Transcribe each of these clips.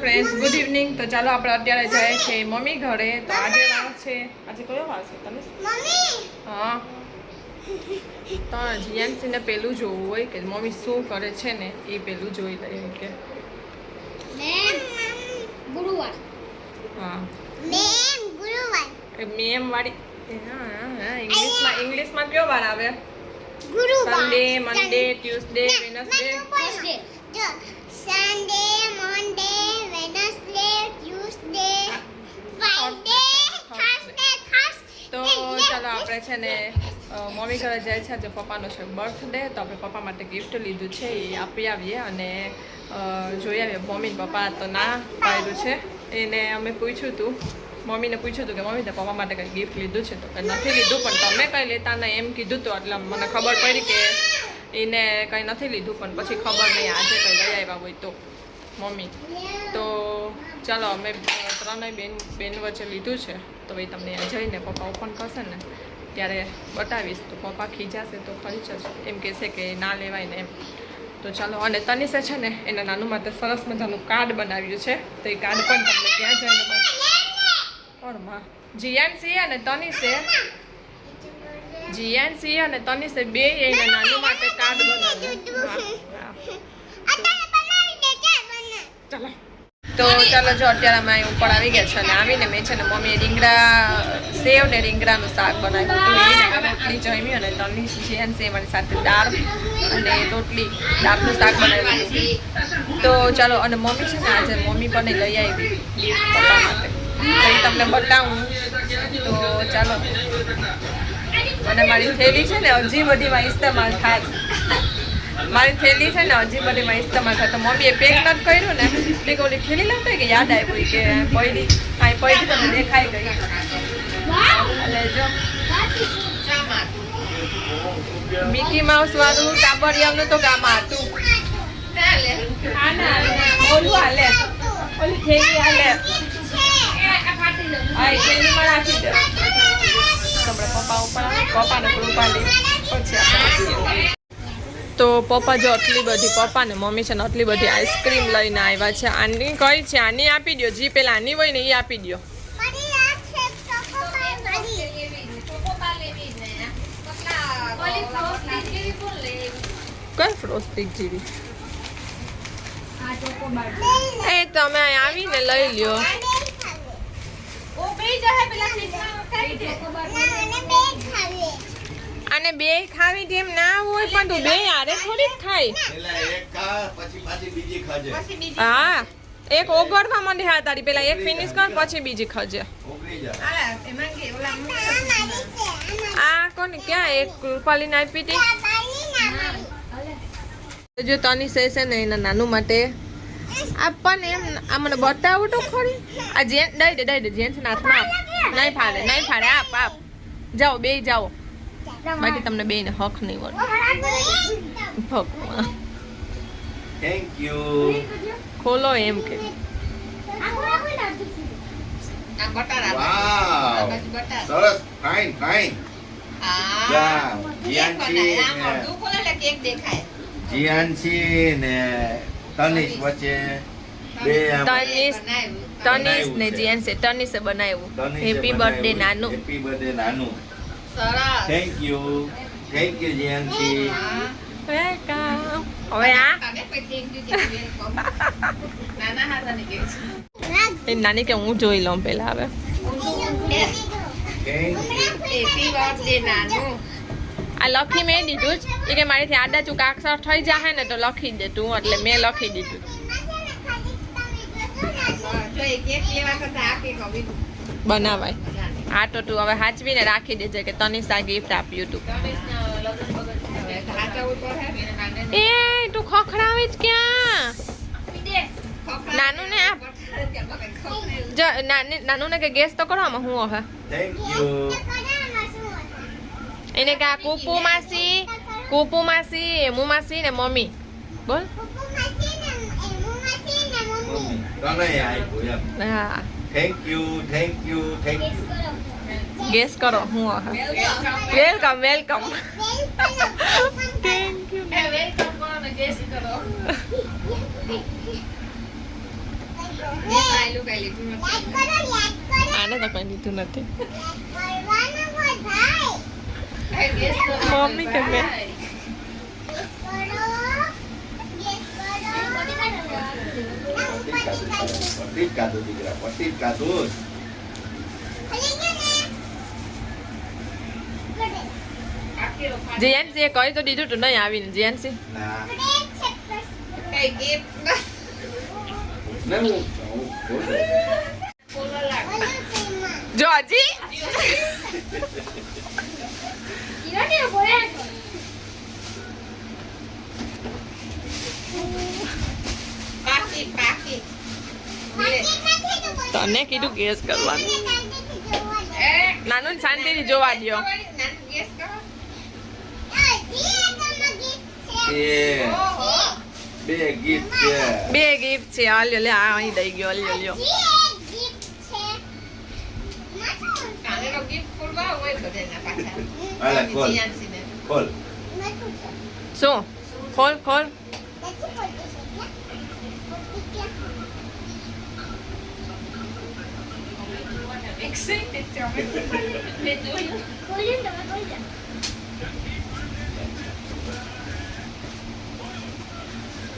Friends good evening. તો ચાલો આપણે અત્યારે જાય છે મમ્મી ઘરે. તો આજે વાર છે, આજે કયો વાર છે તમે? હા, તો જીયાનસીને પેલું જોવું હોય કે મમ્મી શું કરે છે ને એ પેલું જોઈ લઈએ કે ગુરુવાર. હા ગુરુવાર મેમ વાળી. હા ઇંગ્લિશમાં કયો વાર આવે? ગુરુવાર. સન્ડે, મંડે, ટ્યુસડે, વેનસડે. સન્ડે, મંડે, વેનસડે, ટ્યુસડે, ફ્રાઈડે, થર્સડે. તો ચાલો આપણે છે ને મમ્મી ઘરે જાય છે. આજે પપ્પાનો છે બર્થડે, તો આપણે પપ્પા માટે ગિફ્ટ લીધું છે એ આપી આવીએ અને જોઈ આવીએ. મમ્મી પપ્પા તો ના પાડ્યું છે. એને અમે પૂછ્યું હતું, મમ્મીને પૂછ્યું હતું કે મમ્મી તે પપ્પા માટે કંઈ ગિફ્ટ લીધું છે? તો કંઈ નથી લીધું, પણ તમે કંઈ લેતા નહીં એમ કીધું હતું. એટલે મને ખબર પડી કે એને કંઈ નથી લીધું, પણ પછી ખબર નહીં આજે કંઈ લઈ આવ્યા હોય તો મમ્મી. તો ચાલો અમે ત્રણેય બેન વચ્ચે લીધું છે. તો ભાઈ તમને જઈને પપ્પા ઓપન કરશે ને ત્યારે બતાવીશ. તો પપ્પા ખીજાશે તો ખરી જશે, એમ કહેશે કે ના લેવાય ને એમ. તો ચાલો. અને તનિષે છે ને એના નાનું માટે સરસ મજાનું કાર્ડ બનાવ્યું છે. તો એ કાર્ડ પણ તમને ત્યાં જઈને માં જીયાનસી અને તનિષે બે એના નાનું માટે કાર્ડ બનાવ્યું. ચાલો. તો ચાલો જો અત્યારે અમે અહીં ઉપર આવી ગયા છે અને આવીને મેં છે ને મમ્મીએ રીંગણા સેવ ને રીંગણાનું શાક બનાવ્યું હતું. એને રોટલી જમી અને તનિષ જીયાનસી મારી સાથે દાળ અને રોટલી દાળનું શાક બનાવ્યું હતું. તો ચાલો. અને મમ્મી છે ને આજે મમ્મી પણ લઈ આવી ગિફ્ટ પપ્પા માટે, તો એ તમને બતાવું. તો ચાલો. અને મારી થેલી છે ને હજી બધીમાં ઇસ્તેમાલ થાય. મારી થેલી છે ને હજી બધીમાં ઇસ્તેમાલ થાય. તો મમ્મીએ પેક નથી કર્યું ને એટલે કે ઓલી થેલી લાવતા કે યાદ આવ્યું કે પડી તમને દેખાઈ ગઈ. એટલે જો મિકી માઉસ વાળું ટાબરિયાનું તો ગામમાં હતું. ઓલું હાલે, ઓલી થેલી હાલે. થેલીમાં રાખી દે. પપ્પાને કૃપા લે પછી આપણે. તો પપ્પા જો આટલી બધી, પપ્પા ને મમ્મી છે ને આટલી બધી આઈસ્ક્રીમ લઈને આવ્યા છે. આની કઈ છે? આની આપી દો. જી પેલા આની હોય ને એ આપી દો. કઈ ફ્રોસ્ટિક જેવી? એ તમે આવીને લઈ લ્યો. અને બે ખાવી તેમ ના હોય, પણ તું બે આરે થોડી જ ખાઈ. હા, એક ઓગળમાં મને હા તારી પેલા એક ફિનિશ કર પછી બીજી ખાજે. આ કોને ક્યાં એક કૃપાલીને આપી હતી? જો તનિષે છે ને એના નાનું માટે આપણ એમ આ મને બતાવું તો ખરી. આ જેન દઈ દે જેન્ટ્સ હાથમાં નહીં ફાડે આપ જાઓ બે જાઓ. બાકી તમને બેને હક નહીં મળે. ભગવાન થેન્ક યુ. ખોલો એમ કે વાવ સરસ ફાઇન. જીયાનસી ને તનિષ વચ્ચે બે તનિષ ને જીયાનસી તનિષે બનાવ્યું. હેપી બર્થડે નાનું. Thank you Jiyansi. વેલકમ. હવે આ એ નાની કે હું જોઈ લઉં પેલા. હવે આ લખી મેં દીધું જ. એ કે મારીથી આડા ચૂક અક્ષર થઈ જાય ને તો લખી દે તું, એટલે મેં લખી દીધું. બનાવાય આ તો તું હવે હાચવીને રાખી દેજે કે તનિષ આ ગિફ્ટ આપ્યું તું. એ તું ખખડાવી જ ક્યાં? નાનું ને આપ. નાનું ને કે ગેસ તો કરો આમાં હું હવે. Thank you. એને કે કુપુ માસી એમુ માસી ને મમ્મી બોલ. હા થેન્ક યુ. ગેસ કરો હું હવે. વેલકમ. Thank you. લાઈક કરો આને તો કઈ લીધું નથી કરવાનું ભાઈ મમ્મી કે મેં પટ્ટી જ કાઢું દીકરા, પટ્ટી જ કાઢું. જીએનસી એ કહી તો દીધું તું નહીં આવીને જીએનસી ના. કઈ ના, હું બોલું. જો હજી પાકી તને કીધું ગેસ કરવાનું નાનું શાંતિથી જોવા દ્યો એ બે ગીત છે. બે ગિફ્ટ છે આ લ્યો લે આ અહીં દઈ ગયો લ્યો લ્યો હાલે, ખોલ. ખોલ. શું ખોલ ખોલ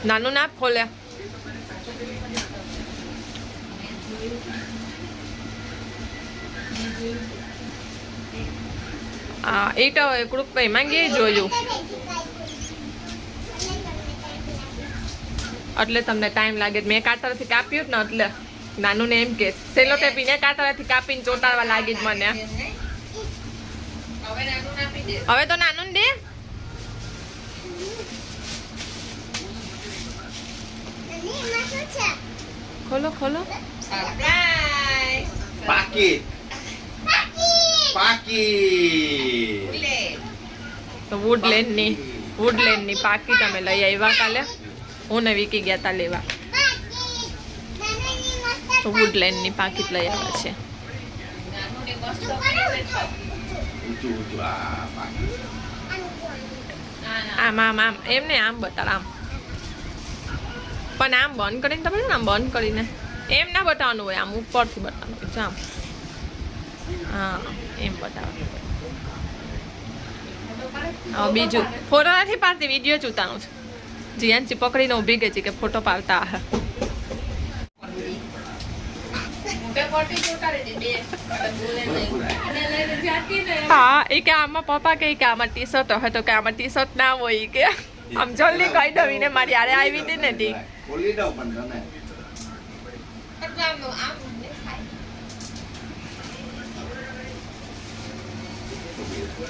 નાનું ના ખોલે એ તો ગ્રુપ માંગી જોયું એટલે તમને ટાઈમ લાગે મેં કાતરથી કાપ્યું ને એટલે નાનું ને એમ કે સેલો ટેપી ને કાતરથી કાપીને ચોટાડવા લાગી જ મને હવે તો નાનું દે ખોલો ખોલો પાકીટ. પાકીટ. તો વુડલેન્ડ ની પાકીટ અમે લઈ આવ્યા કાલે હું ને વિકી ગયા તા લેવા તો વુડલેન્ડ ની પાકીટ લઈ આવ્યા છે ઊંચું ઊંચું. આ પાકીટ. આમ આમ આમ એમને આમ બતાડ આમ પણ આમ બંધ કરીને તમે આમ બંધ કરીને એમ ના બતાવવાનું હોય આમ ઉપરથી બતાવવાનું હોય આમ હા એમ બતાવવાનું હોય બીજું ફોટો નથી પાડતી વિડીયો જ ઉતારું છું જીયાનસી પકડીને ઊભી ગઈ છે કે ફોટો પાડતા આ હા એ કે આમાં પપ્પા કે આમાં ટી શર્ટ હોય તો કે આમાં ટી શર્ટ ના હોય ઈ કે આમ જલ્દી કહી દઉં ને મારી આરે આવી હતી ને તી ખોલી દઉં પણ તને.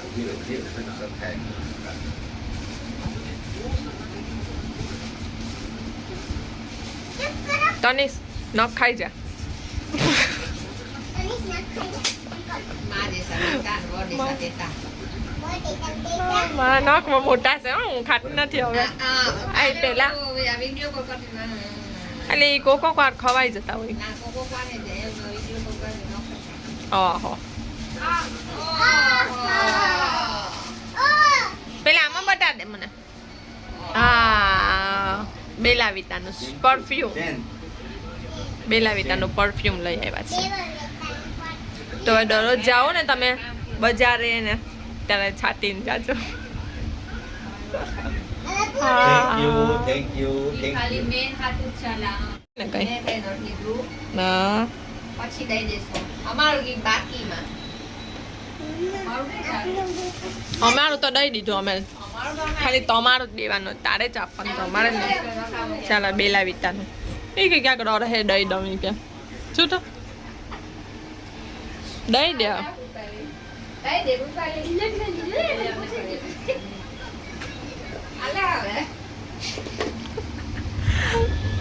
ધીરે ધીરે સરખાય. તનિષ નખ ખાઈ જા મારા નખમાં મોટા છે હું ખાતી નથી હવે આ પેલા એટલે એ કોકો વાર ખવાઈ જતા હોય ઓહો પેલા આમાં બતા દે મને હા બેલાવિટાનું પરફ્યુમ બેન, બેલાવિટાનું પરફ્યુમ લઈ આવ્યા છે તો હવે દરરોજ જાઓ ને તમે બજારે ને ત્યારે છાતીને જાજો thank you, thank you, thank you. ને કઈ ના પછી દઈ દેશું અમારું ગીત બાકીમાં અમારું તો દઈ દીધું અમે ખાલી તમારું જ દેવાનું તારે જ આપવાનું તમારે જ નહીં ચાલો બેલાવિટાનું એ કે ક્યાંક રહે દઈ દઉં ઈ કે શું તો દઈ દે દઈ દે રૂપાલી આલા હવે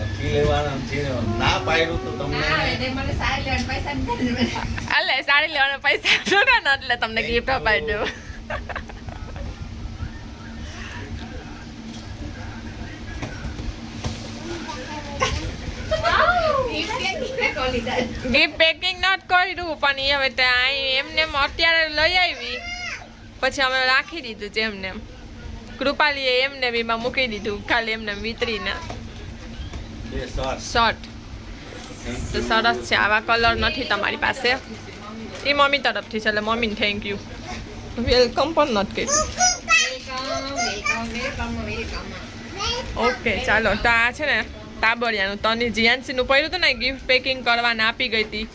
નથી લેવાના છે. ના પાડ્યું તો તમને ના હવે તે મને સારી લેવા પૈસા નથી અલે સાડી લેવાના પૈસા જોડે ને એટલે તમને ગિફ્ટ અપાઈ દઉં ગિફ્ટ પેકિંગ નત કર્યું પણ એ હવે ત્યાં એમને અત્યારે લઈ આવી પછી અમે રાખી દીધું છે એમને કૃપાલીએ એમને બીમાં મૂકી દીધું ખાલી એમને વિતરીને બે શર્ટ. શર્ટ તો સરસ છે. આવા કલર નથી તમારી પાસે, એ મમ્મી તરફથી છે એટલે મમ્મીને થેન્ક યુ. વેલકમ પણ નથી કર્યું. ઓકે ચાલો. તો આ છે ને તાબડિયાનું તની જીયાનસીનું પડ્યું હતું ને ગિફ્ટ પેકિંગ કરવાને આપી ગઈ હતી,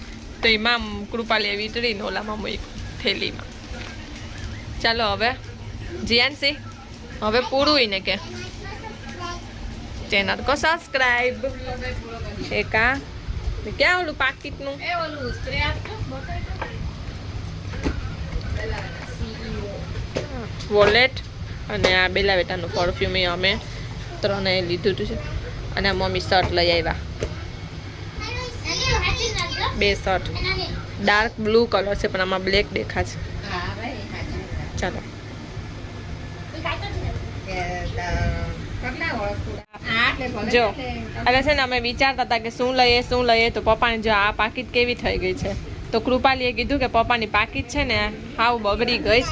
તો એમાં કૃપાલીએ વીટરીને ઓલામાં મૂક્યું થેલીમાં. ચાલો હવે જીયાનસી હવે પૂરું ને કે ચેનલ કો સબસ્ક્રાઇબ એકા ક્યાં ઓલું પાકીટનું એ ઓલું સ્પ્રે આપજો વોલેટ અને આ બેલાવેટાનું પરફ્યુમ એ અમે ત્રણે લીધું હતું છે. અને આ મમ્મી શર્ટ લઈ આવ્યા, 2 શર્ટ. ડાર્ક બ્લુ કલર છે પણ આમાં બ્લેક દેખા છે. હા ભાઈ ચાલો જો એટલે છે ને અમે વિચારતા હતા કે શું લઈએ તો પપ્પાને જો આ પાકીટ કેવી થઈ ગઈ છે, તો કૃપાલીએ કીધું કે પપ્પાની પાકીટ છે ને હાવ બગડી ગઈ,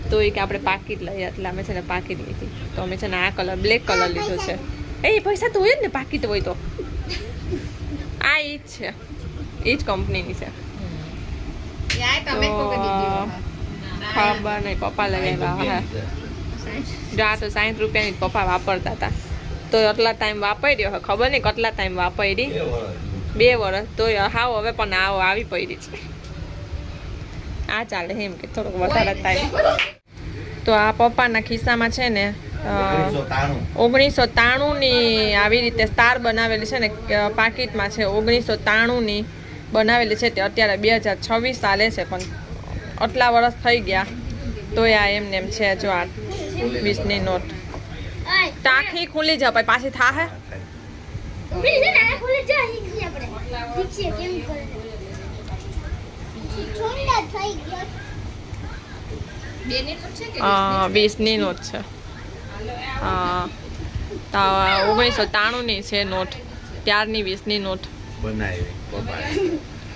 તો એ કે આપણે પાકીટ લઈએ, એટલે અમે છે ને પાકીટ લીધી. તો અમે છે ને આ કલર બ્લેક કલર લીધો છે. એ પૈસા તો હોય જ ને પાકીટ હોય તો. આ ઈ જ છે, એ જ કંપનીની છે. ખબર નહીં, પપ્પા લગાવ્યા. હા જો આ તો 60 રૂપિયાની જ પપ્પા વાપરતા હતા, તો આટલા ટાઈમ વાપર્યો હવે ખબર નહીં કેટલા ટાઈમ વાપરી, 2 વર્ષ તો હાવ હવે પણ આવી પડી છે. આ ચાલે એમ કે થોડોક વધારે ટાઈમ. તો આ પપ્પાના ખિસ્સામાં છે ને 1993ની આવી રીતે સ્ટાર બનાવેલી છે ને પાકીટમાં છે, 1993ની બનાવેલી છે. તે અત્યારે 2026 ચાલે છે, પણ આટલા વર્ષ થઈ ગયા તો આ એમને એમ છે. જો આ 20ની નોટ ટાંકી ખુલી જાય પાછી થાહે. ઠંડા 20ની નોટ છે. 1993ની છે નોટ, ત્યારની 20ની નોટ બનાવી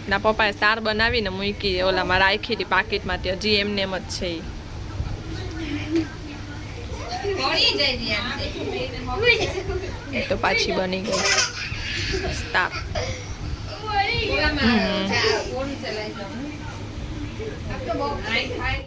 ના પપ્પાએ સ્ટાર બનાવીને મૂકી ઓલામાં રાખી હતી પાકીટમાં. હજી એમને એમ જ છે એ તો પાછી બની ગઈ સ્ટાર.